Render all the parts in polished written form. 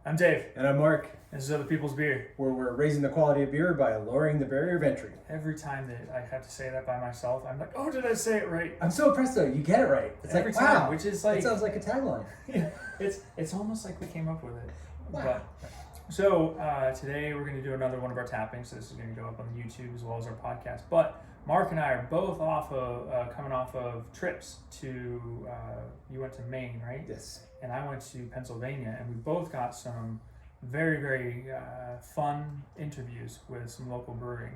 I'm Dave. And I'm Mark. This is Other People's Beer. Where we're raising the quality of beer by lowering the barrier of entry. Every time that I have to say that by myself, I'm like, oh, did I say it right? I'm so impressed though. You get it right. It's Every like, time, wow. which is like... It sounds like a tagline. It's almost like we came up with it. Wow. So today we're going to do another one of our tappings. So this is going to go up on YouTube as well as our podcast. But Mark and I are both coming off of trips to, you went to Maine, right? Yes. And I went to Pennsylvania, and we both got some very, very fun interviews with some local brewing.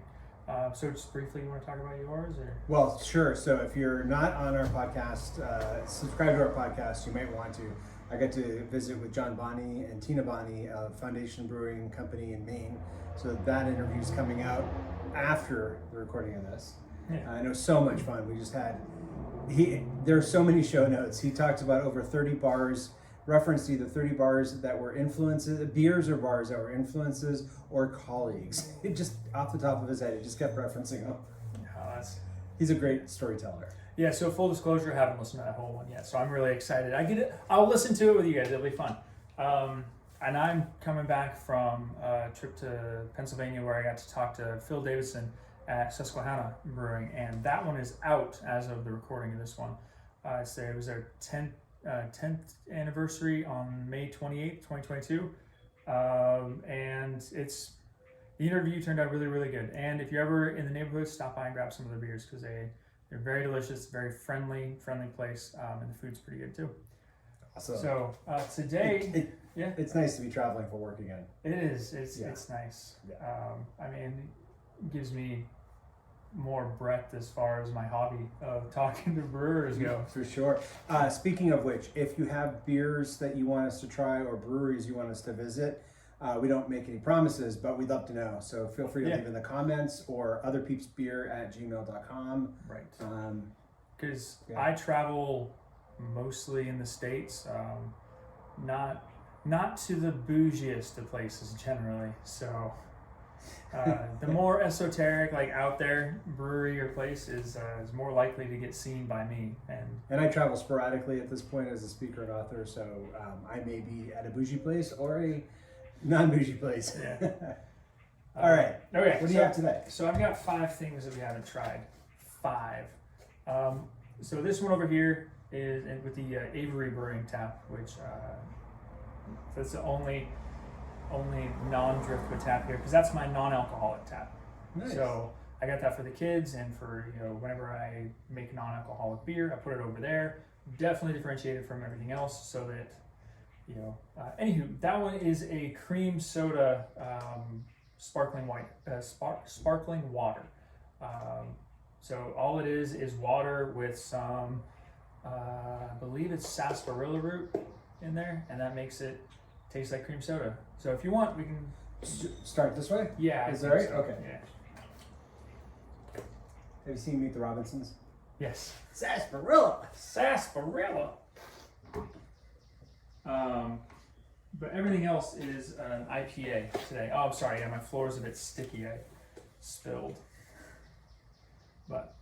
So just briefly, you want to talk about yours? Or? Well, sure. So if you're not on our podcast, subscribe to our podcast. You might want to. I got to visit with John Bonney and Tina Bonney of Foundation Brewing Company in Maine. So that interview is coming out after the recording of this. Yeah. I know, so much fun. We just had, there are so many show notes. He talked about over 30 bars, referenced either 30 bars that were influences, beers or bars that were influences or colleagues. It just, off the top of his head, he just kept referencing them. Yeah, He's a great storyteller. Yeah, so full disclosure, I haven't listened to that whole one yet, so I'm really excited. I'll listen to it with you guys, it'll be fun. And I'm coming back from a trip to Pennsylvania where I got to talk to Phil Davidson at Susquehanna Brewing, and that one is out as of the recording of this one. It was their 10th anniversary on May 28th, 2022, and the interview turned out really, really good. And if you're ever in the neighborhood, stop by and grab some of their beers because they're very delicious, very friendly place, and the food's pretty good too. Awesome. So today, it's nice to be traveling for work again. it is. It's nice. Yeah. I mean, it gives me more breadth as far as my hobby of talking to brewers go. For sure. Speaking of which, if you have beers that you want us to try or breweries you want us to visit, we don't make any promises, but we'd love to know. So feel free to leave in the comments or otherpeepsbeer@gmail.com. Right. Because I travel mostly in the States, not to the bougiest of places generally. So the more esoteric, like out there brewery or place is more likely to get seen by me. And I travel sporadically at this point as a speaker and author, so I may be at a bougie place or a non-bougie place. Yeah. All right. Okay. What do you have today? So I've got 5 things that we haven't tried. 5. So this one over here is with the Avery Brewing tap, which that's the only non-driftwood tap here because that's my non-alcoholic tap. Nice. So I got that for the kids and for whenever I make non-alcoholic beer, I put it over there. Definitely differentiated from everything else so that anywho, that one is a cream soda sparkling water. So all it is water with some I believe it's sarsaparilla root in there, and that makes it taste like cream soda. So if you want, we can start this way. Yeah, is that right? So. Okay. Yeah. Have you seen Meet the Robinsons? Yes. Sarsaparilla. But everything else is an IPA today. Oh, I'm sorry. Yeah, my floor is a bit sticky. I spilled. But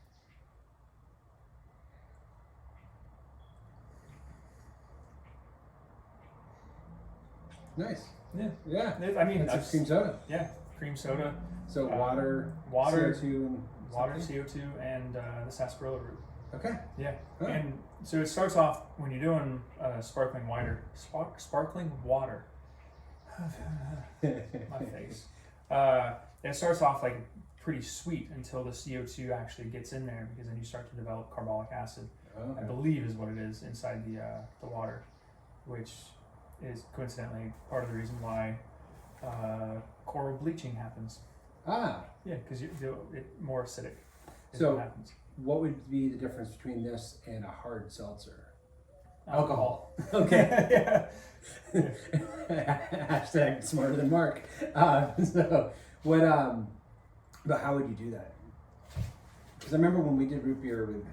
nice. Yeah. Yeah. I mean, that's cream soda. Yeah, cream soda. So water, CO2, and CO2, and the sarsaparilla root. Okay. Yeah. Oh. And so it starts off when you're doing sparkling water. My face. It starts off like pretty sweet until the CO2 actually gets in there, because then you start to develop carbolic acid. Okay. I believe is what it is inside the water, which is coincidentally part of the reason why coral bleaching happens. Ah. Yeah, because it's more acidic. So what happens. What would be the difference between this and a hard seltzer? Alcohol. Okay. Yeah. Hashtag smarter than Mark. So what? But how would you do that? Because I remember when we did root beer with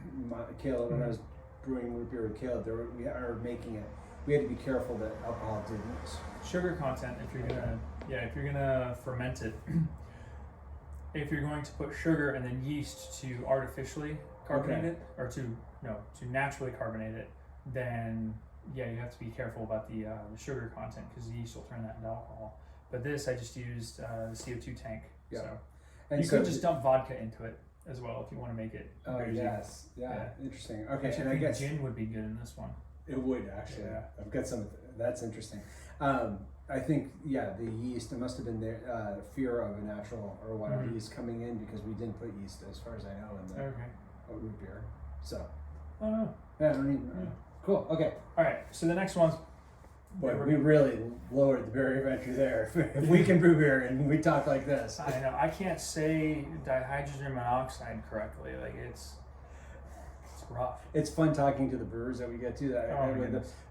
Caleb, when I was brewing root beer with Caleb, we are making it. We had to be careful that alcohol didn't mix. Sugar content, if you're gonna ferment it, if you're going to put sugar and then yeast to artificially carbonate it, or to naturally carbonate it, then yeah, you have to be careful about the sugar content because the yeast will turn that into alcohol. But this, I just used the CO2 tank. Yeah. So And you could just dump vodka into it as well if you want to make it. Oh boozy. yes, yeah, interesting. Okay, Actually, and I I think guess gin would be good in this one. it would actually. Yeah. I've got some. That's interesting. I think the yeast. It must have been the fear of a natural or wild yeast coming in because we didn't put yeast, as far as I know, in the root beer. So. Oh no. Yeah, I don't even know. Cool. Okay. All right. So the next one's. Boy, we really lowered the barrier of entry there. If we can brew beer and we talk like this. I know. I can't say dihydrogen monoxide correctly. Like it's rough. It's fun talking to the brewers that we get to.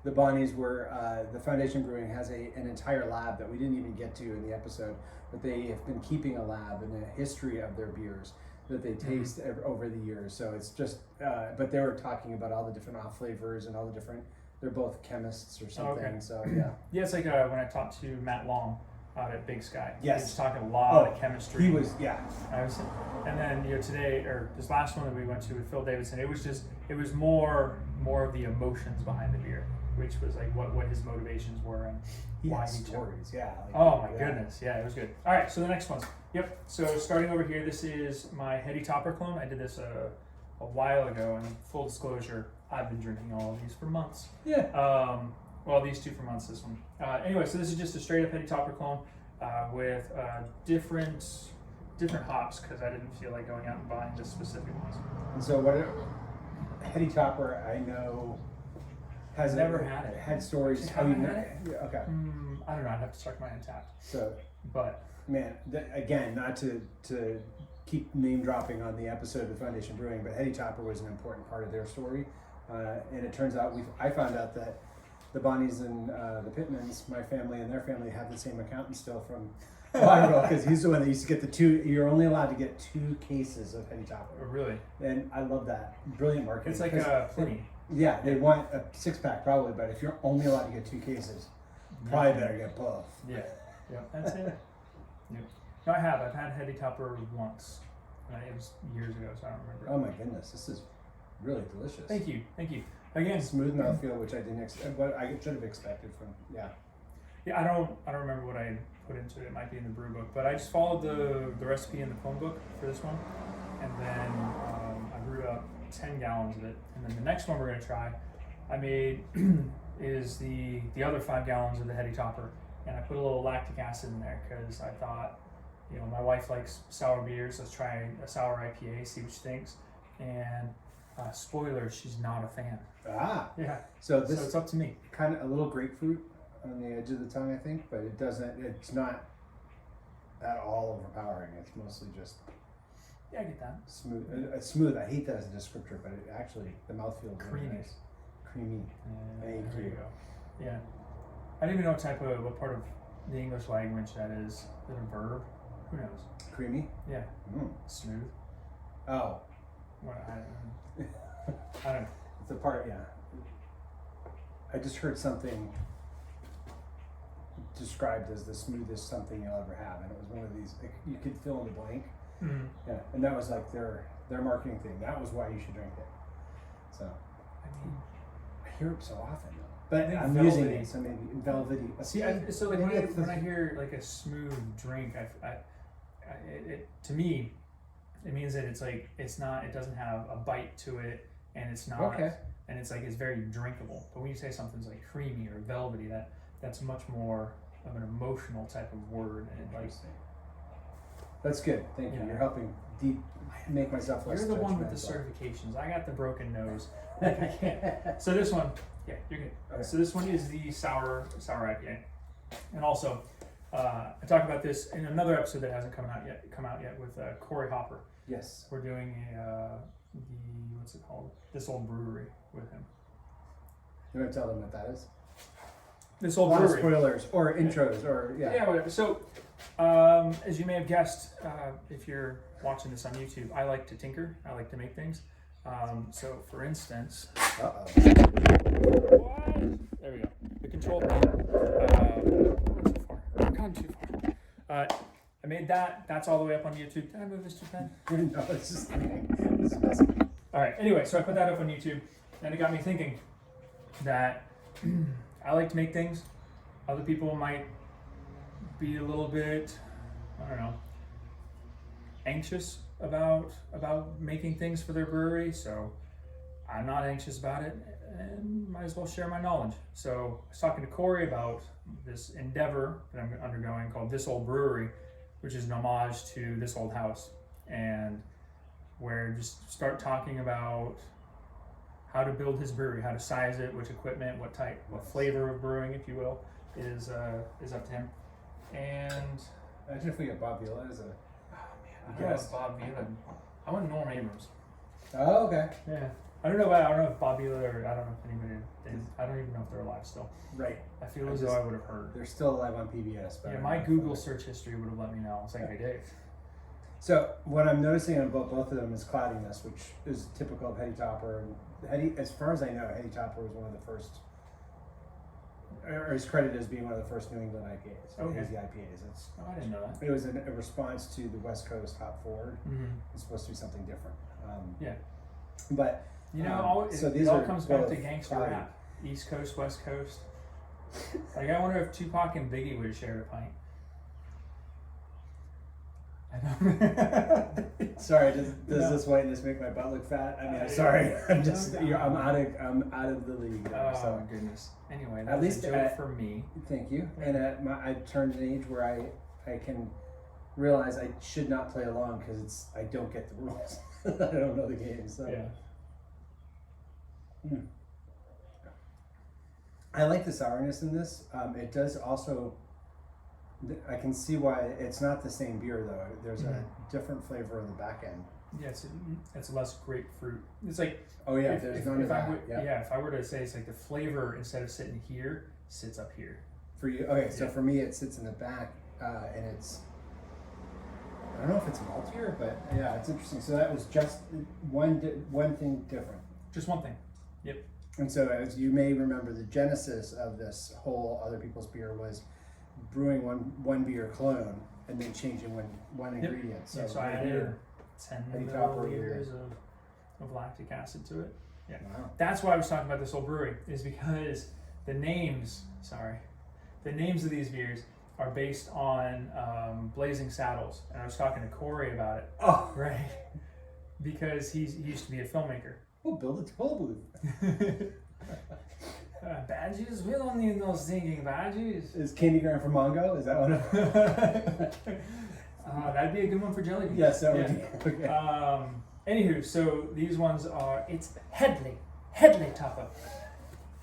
The Bonnies were the Foundation Brewing has an entire lab that we didn't even get to in the episode, but they have been keeping a lab and a history of their beers that they taste over the years. So it's just, but they were talking about all the different off flavors and all the different. They're both chemists or something. Okay. So yeah. Yeah, it's like when I talked to Matt Long out at Big Sky. Yes. He was talking a lot of chemistry. He was And then today or this last one that we went to with Phil Davidson, it was more of the emotions behind the beer, which was like what his motivations were and why he stories. Yeah. Oh my goodness, yeah, it was good. All right, so the next one's So starting over here, this is my Heady Topper clone. I did this a while ago, and full disclosure, I've been drinking all of these for months. Yeah. Well, these two for months. This one. Anyway, so this is just a straight up Heady Topper clone with different hops because I didn't feel like going out and buying just specific ones. And so what? Heady Topper, I know, has never had it. Had stories. Have you had it? Yeah, okay. I don't know. I'd have to check my Untapped. So, but man, again, not to keep name dropping on the episode of Foundation Brewing, but Heady Topper was an important part of their story, and it turns out I found out that the Bonnies and the Pittmans, my family and their family, have the same accountant still from Waterville because he's the one that used to get the two. You're only allowed to get 2 cases of Heady Topper. Oh, really? And I love that. Brilliant marketing. It's like a Pliny. Yeah, they want a 6-pack probably, but if you're only allowed to get 2 cases, probably better get both. Yeah, that's it. Yep. No, I've had Heady Topper once. It was years ago, so I don't remember. Oh my goodness, this is really delicious. Thank you. Again, smooth mouthfeel, which I didn't what I should have expected from. Yeah, I don't remember what I put into it. It might be in the brew book, but I just followed the recipe in the clone book for this one, and then I brewed up 10 gallons of it. And then the next one we're gonna try, I made is the other 5 gallons of the Heady Topper, and I put a little lactic acid in there because I thought, my wife likes sour beers. Let's try a sour IPA, see what she thinks. And spoiler, she's not a fan. Yeah. So it's up to me. Kind of a little grapefruit on the edge of the tongue, I think, but it's not at all overpowering. It's mostly just. Yeah, I get that. Smooth. Smooth. I hate that as a descriptor, but it actually the mouthfeel is really nice. Creamy. Thank you. There you go. Yeah. I don't even know what part of the English language that is. Is it a verb? Who knows? Creamy? Yeah. Smooth. Oh. What, I don't know. It's a part, yeah. I just heard something described as the smoothest something you'll ever have, and it was one of these, like, you could fill in the blank. Yeah, and that was like their marketing thing. That was why you should drink it. So, I hear it so often though. But I'm velvety. using it, so maybe velvety. See, so like when I hear like a smooth drink, it to me, it means that it's like it doesn't have a bite to it, and it's not, and it's like it's very drinkable. But when you say something's like creamy or velvety, that's much more of an emotional type of word, and like. That's good. Thank you. You're helping make myself less. You're the one with the certifications. I got the broken nose. Like I can't. So this one, yeah, you're good. Okay. So this one is the sour IPA, and also I talked about this in another episode that hasn't come out yet with Corey Hopper. Yes. We're doing what's it called? This Old Brewery with him. You want to tell them what that is? This Old Brewery. Spoilers or intros or Yeah, whatever. So. As you may have guessed, if you're watching this on YouTube, I like to tinker. I like to make things. So, for instance, there we go. The control panel. Not too far. I've gone too far. I made that. That's all the way up on YouTube. Did I move this too fast? No, it's just. All right. Anyway, so I put that up on YouTube, and it got me thinking that I like to make things. Other people might be a little bit, I don't know, anxious about making things for their brewery. So I'm not anxious about it, and might as well share my knowledge. So I was talking to Corey about this endeavor that I'm undergoing called This Old Brewery, which is an homage to This Old House, and where just start talking about how to build his brewery, how to size it, which equipment, what type, what flavor of brewing, if you will, is up to him. And Imagine if we got Bob Vila as a. I don't know if Bob Vila. I want Norm Abrams. Oh, okay. Yeah. I don't know if Bob Vila or I don't know if anybody. I don't even know if they're alive still. Right. I feel as though I would have heard. They're still alive on PBS. But Yeah, my Google search history would have let me know. It's like, hey, Dave. So what I'm noticing about both of them is cloudiness, which is typical of Heady Topper. And as far as I know, Heady Topper was one of the first, or is credited as being one of the first New England IPAs. Okay. It was the IPAs. Oh, I didn't know that. It was a response to the West Coast hop forward. Mm-hmm. It's supposed to be something different. Yeah. But you know, so it these all are comes back to both gangster cloudy. rap. East Coast, West Coast. Like, I wonder if Tupac and Biggie would have shared a pint. I know. Sorry, does No. this whiteness make my butt look fat? I mean, I'm sorry. I'm just No. I'm out of the league. There, Oh so. my goodness. Anyway, At that's least a joke for me. Thank you. And I turned an age where I can realize I should not play along because I don't get the rules. I don't know the game. So Yeah. I like the sourness in this. It does also. I can see why it's not the same beer though. There's a different flavor on the back end. Yeah, it's less grapefruit. It's like Oh yeah, if, there's if, none of if I that. would, Yeah. if I were to say it's like the flavor instead of sitting here sits up here. For you, okay. So Yeah. for me, it sits in the back, and it's. I don't know if it's maltier, but yeah, it's interesting. So that was just one thing different. Just one thing. And so, as you may remember, the genesis of this whole other people's beer was brewing one beer clone and then changing one Yep. ingredient. So, So I right added here, 10 Heady Topper milliliters of lactic acid to it. Yeah. wow. That's why I was talking about this whole brewery, is because the names of these beers are based on Blazing Saddles. And I was talking to Corey about it, Oh, right? Because he used to be a filmmaker. we'll build a toll booth. Badges? We don't need no stinking badges. Is Candy Graham from Mongo? Is that one? That'd be a good one for jelly beans. Yes, that would Yeah. be. Okay. Anywho, so these ones are, it's Headley Topper.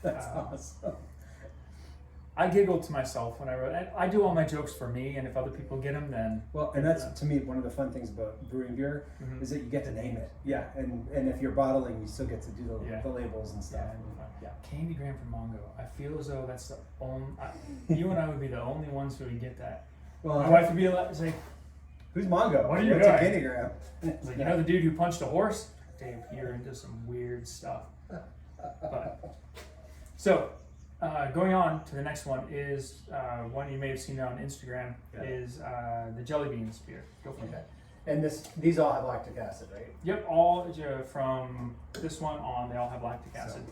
That's awesome. I giggled to myself when I wrote it. I do all my jokes for me, and if other people get them, then Well, and that's to me one of the fun things about brewing beer Mhm. is that you get to name it. Yeah, and if you're bottling, you still get to do Yeah. the labels and stuff. yeah. Candy Graham from Mongo. I feel as though that's the only. You and I would be the only ones who would get that. Well, My wife would be like, who's Mongo? What are you What's a doing? Candy Graham? it's like, you know the dude who punched a horse? Dave, you're into some weird stuff. But so. Going on to the next one is one you may have seen on Instagram. Yeah. Is the jelly beans beer. Go for Okay. it. And these all have lactic acid, right? Yep, all from this one on, they all have lactic acid.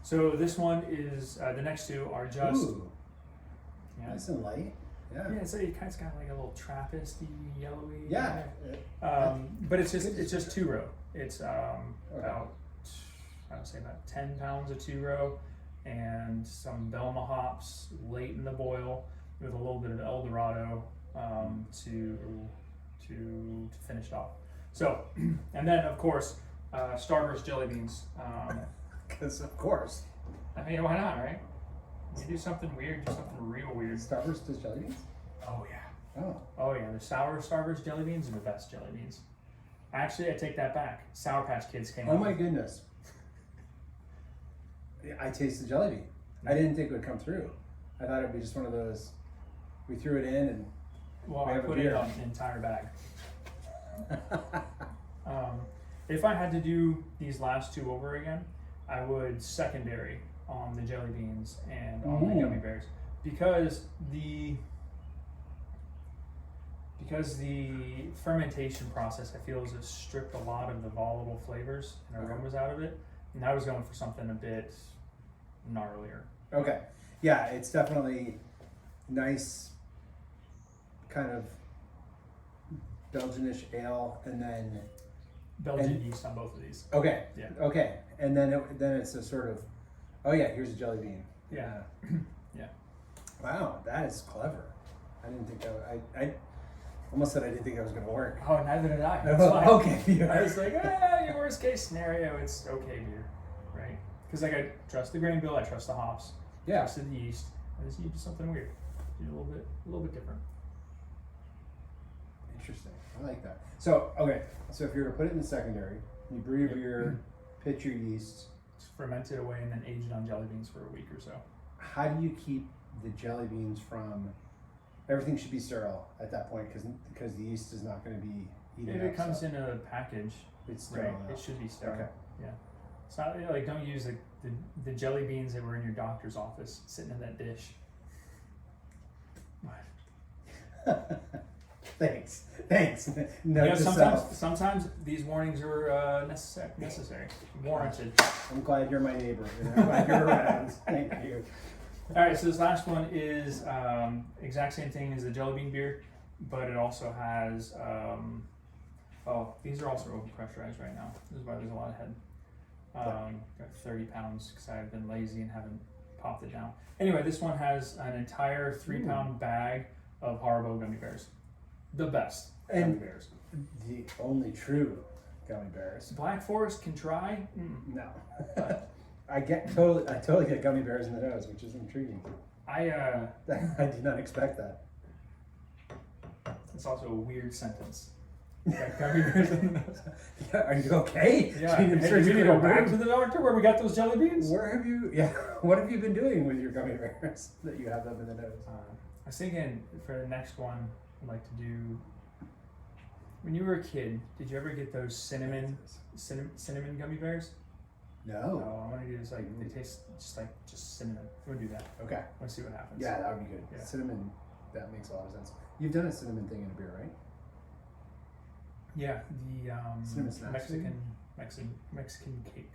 So this one is the next two are just Ooh, yeah, nice and light. Yeah. yeah. So it kind of got like a little Trappisty, yellowy. Yeah. But it's just 2-row. It's about I would say about 10 pounds of 2-row. And some Belma hops late in the boil with a little bit of El Dorado to finish it off. So, and then of course, Starburst jelly beans. Because of course, I mean, why not, right? You do something weird, do something real weird. Starburst does jelly beans. Oh yeah. Oh, Oh yeah, the sour Starburst jelly beans are the best jelly beans. Actually, I take that back. Sour Patch Kids came out. oh my goodness. I tasted jelly bean. I didn't think it would come through. I thought it'd be just one of those. We threw it in and. Well, We I have a put it beer. on an entire bag. If I had to do these last two over again, I would secondary on the jelly beans and on the Ooh. gummy bears because the fermentation process I feel has stripped a lot of the volatile flavors and aromas out of it, and I was going for something a bit gnarlier. Okay. Yeah, it's definitely nice, kind of Belgianish ale, and then Belgian yeast on both of these. okay, Yeah. okay, and then it's a sort of, oh yeah, here's a jelly bean. Yeah. Yeah. Wow, that is clever. I didn't think I almost said I didn't think that was going to work. Oh, neither did I. That's Oh, fine. okay. I was like, your worst case scenario, it's okay beer, right? Because like I trust the grain bill, I trust the hops, Yeah. trusted the yeast. I just need something weird, do a little bit different. Interesting. I like that. So okay, so if you were to put it in the secondary, you brew your beer, pitch your yeast. Just ferment it away and then age it on jelly beans for a week or so. How do you keep the jelly beans from? Everything should be sterile at that point because the yeast is not going to be eating. If it comes in a package, it's sterile. right, now. it should be sterile. Okay. Yeah. It's not like don't use the jelly beans that were in your doctor's office sitting in that dish. What? Thanks. No, You know, to sometimes self. sometimes these warnings are necessary, warranted. I'm glad you're my neighbor. And I'm glad you're around. Thank you. All right, so this last one is exact same thing as the jelly bean beer, but it also has. These are also over pressurized right now. This is why there's a lot of head. Got 30 pounds because I've been lazy and haven't popped it down. Anyway, this one has an entire 3-pound bag of Haribo gummy bears. The best gummy bears. The only true gummy bears. Black Forest can try. No. I totally get gummy bears in the nose, which is intriguing. I did not expect that. It's also a weird sentence. Got gummy bears in the nose. Yeah, are you okay? Yeah. Hey, Hey, we need to go back to the doctor where we got those jelly beans. Where have you? Yeah. What have you been doing with your gummy bears that you have them in the nose? I was thinking for the next one, I'd like to do. When you were a kid, did you ever get those cinnamon gummy bears? No. Oh, I'm gonna do this like they taste just cinnamon. We're gonna do that. Okay. Let's see what happens. Yeah, that would be good. Yeah. Cinnamon. That makes a lot of sense. You've done a cinnamon thing in a beer, right? Yeah, the Cinnamon snaps, Mexican cake.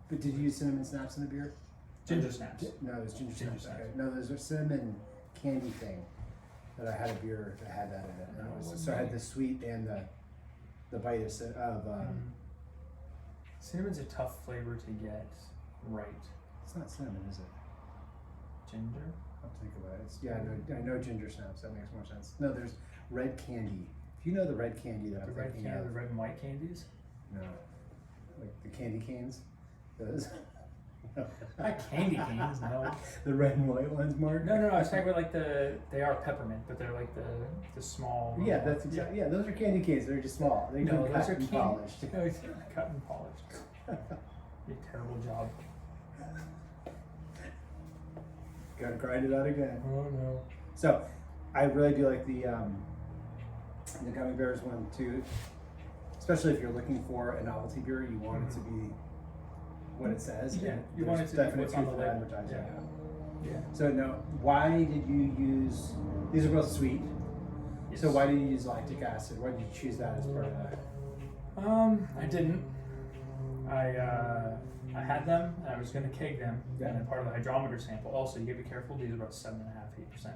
But did you use cinnamon snaps in a beer? Ginger snaps. No, it was ginger snaps. snaps. Okay. No, there's a cinnamon candy thing that I had a beer that had that in it. And it was, so I had the sweet and the bite of Cinnamon's a tough flavor to get right. It's not cinnamon, is it? Ginger? I'll think about it. I know ginger snaps. That makes more sense. No, there's red candy. If you know the red candy that I'm The red thinking candy, of. the red and white candies? No, like the candy canes. Those. Not candy canes, no. The red and white ones, Mark. No. I was talking about like they are peppermint, but they're like the small. Yeah, that's exactly. Yeah, those are candy canes. They're just small. They No, come those cut are and candy. polished. No, it's cut and polished. You terrible job. Gotta grind it out again. Oh no. So, I really do like the gummy bears one too. Especially if you're looking for a novelty beer, you want it to be what it says. Yeah, and you there's want it to be definite what's on the truth in label. advertising. Yeah. Yeah. So now, why did you use? These are both sweet. Yes. So why did you use lactic acid? Why did you choose that as part of that? I didn't. I had them, and I was going to keg them, Yeah. and then part of the hydrometer sample. Also, you gotta be careful. These are about 7.5%,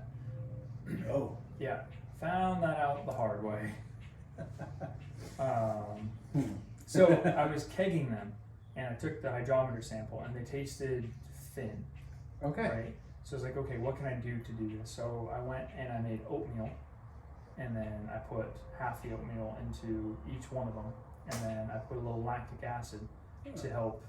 8%. Oh. Yeah, found that out the hard way. So I was kegging them, and I took the hydrometer sample, and they tasted thin. Okay. Right. So I was like, okay, what can I do to do this? So I went and I made oatmeal, and then I put half the oatmeal into each one of them, and then I put a little lactic acid to help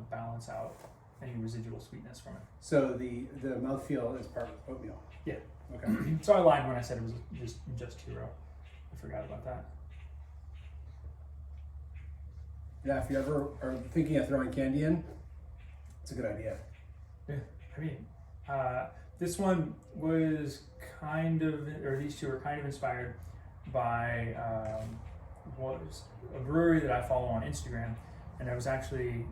balance out any residual sweetness from it. So the mouthfeel is part of oatmeal. Yeah. Okay. So I lied when I said it was just hero. I forgot about that. Yeah, if you ever are thinking of throwing candy in, it's a good idea. Yeah. I mean, this one was these two were kind of inspired by was a brewery that I follow on Instagram, and I was actually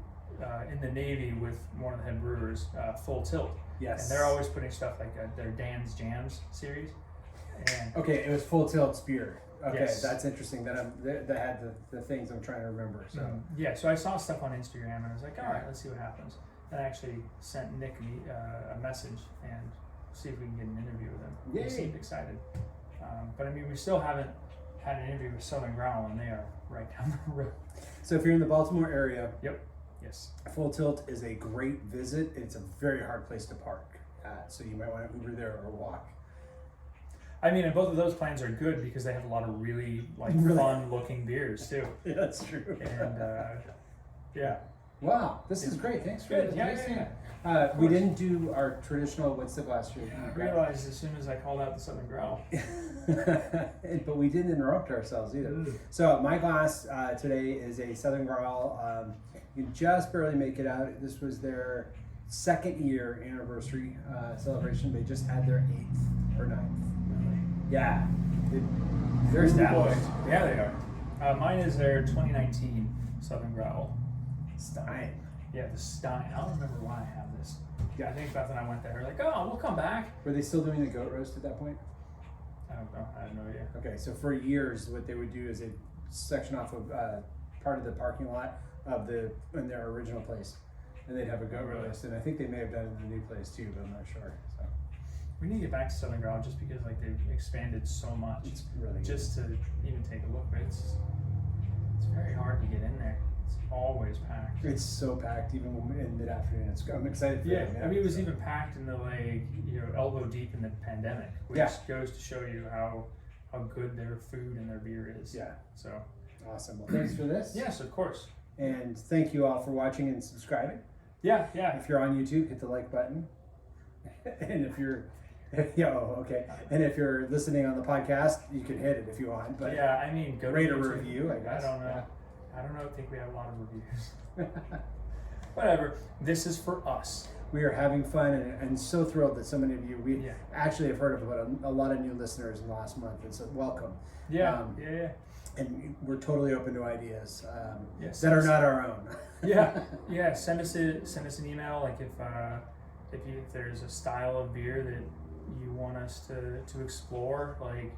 in the Navy with one of the head brewers, Full Tilt. Yes. And they're always putting stuff like their Dan's Jams series. And Okay, it was Full Tilt Spear. Okay, Yes. that's interesting. That had the things I'm trying to remember. So yeah, so I saw stuff on Instagram and I was like, all right, let's see what happens. I actually sent Nick a message and see if we can get an interview with him. Yay. He seemed excited. But I mean, we still haven't had an interview with Southern Growl, and they are right down the road. So if you're in the Baltimore area, Yes. Full Tilt is a great visit. It's a very hard place to park at, so you might want to Uber there or walk. I mean, and both of those plans are good because they have a lot of really fun-looking beers too. Yeah, that's true. And yeah. Wow, this is great. Thanks for Good. Yeah. we didn't do our traditional what's the glass year. I realized as soon as I called out the Southern Growl. But we didn't interrupt ourselves either. So my glass today is a Southern Growl. You can just barely make it out. This was their 2nd year anniversary celebration. They just had their 8th or 9th. Yeah, they're established. Yeah, they are. Mine is their 2019 Southern Growl. Stein. Yeah, the Stein. I don't remember why I have this. Yeah, I think Beth and I went there. We're like, oh, we'll come back. Were they still doing the goat roast at that point? I don't know. I have no idea. Okay, so for years, what they would do is they'd section off of part of the parking lot of in their original place, and they'd have a goat roast. And I think they may have done it in the new place too, but I'm not sure. So We need to get back to Southern Growl just because like they've expanded so much. it's really good. Just to even take a look, but it's very hard to get in there. It's always packed. It's so packed, even in mid-afternoon. I'm excited for it. I mean, it was even packed in the elbow deep in the pandemic, which goes to show you how good their food and their beer is. Yeah. So Awesome. Well, thanks for this. yes, of course. And thank you all for watching and subscribing. Yeah. If you're on YouTube, hit the like button. And if you're okay. And if you're listening on the podcast, you can hit it if you want. But yeah, I mean, go rate to a YouTube. review, I guess. I don't know. Yeah. I don't think we have a lot of reviews. Whatever. This is for us. We are having fun and so thrilled that so many of you, actually have heard of about a lot of new listeners in the last month. And so welcome. Yeah. And we're totally open to ideas Yes. that are not our own. Yeah. Send us an email. Like if there's a style of beer that you want us to explore, like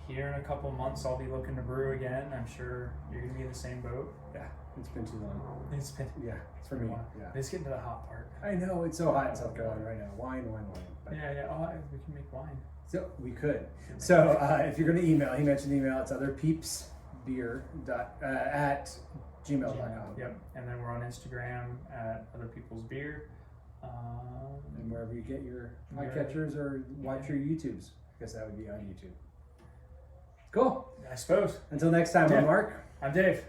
here in a couple months I'll be looking to brew again. I'm sure you're gonna be in the same boat. Yeah, it's been too long. It's been It's for me. Yeah. Let's get to the hot part. I know it's so hot in South Carolina right now. Wine. But Yeah. Oh, we can make wine. So we could. So if you're going to email, he mentioned email. It's otherpeepsbeer at gmail.com. Yep. And then we're on Instagram at otherpeoplesbeer. And wherever you get your podcatchers or watch your YouTubes. I guess that would be on YouTube. Cool. I suppose. Until next time, I'm Mark. I'm Dave.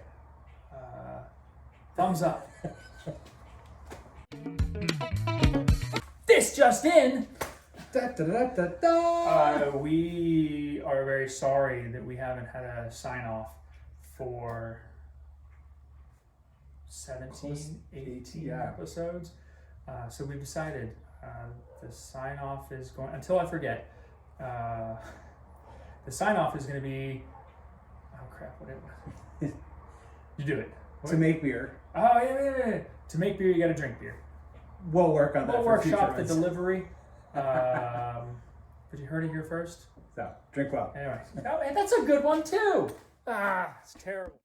Thumbs up. This just in. Da, da, da, da, da. We are very sorry that we haven't had a sign off for 17, 18 episodes. So we decided the sign off is going, until I forget, the sign off is going to be, oh crap, what it was. You do it. To make beer. Oh, yeah. To make beer, you got to drink beer. We'll work on that. We'll for future workshop the runs. delivery. But you heard it here first. So, drink well. Anyway, that's a good one too. It's terrible.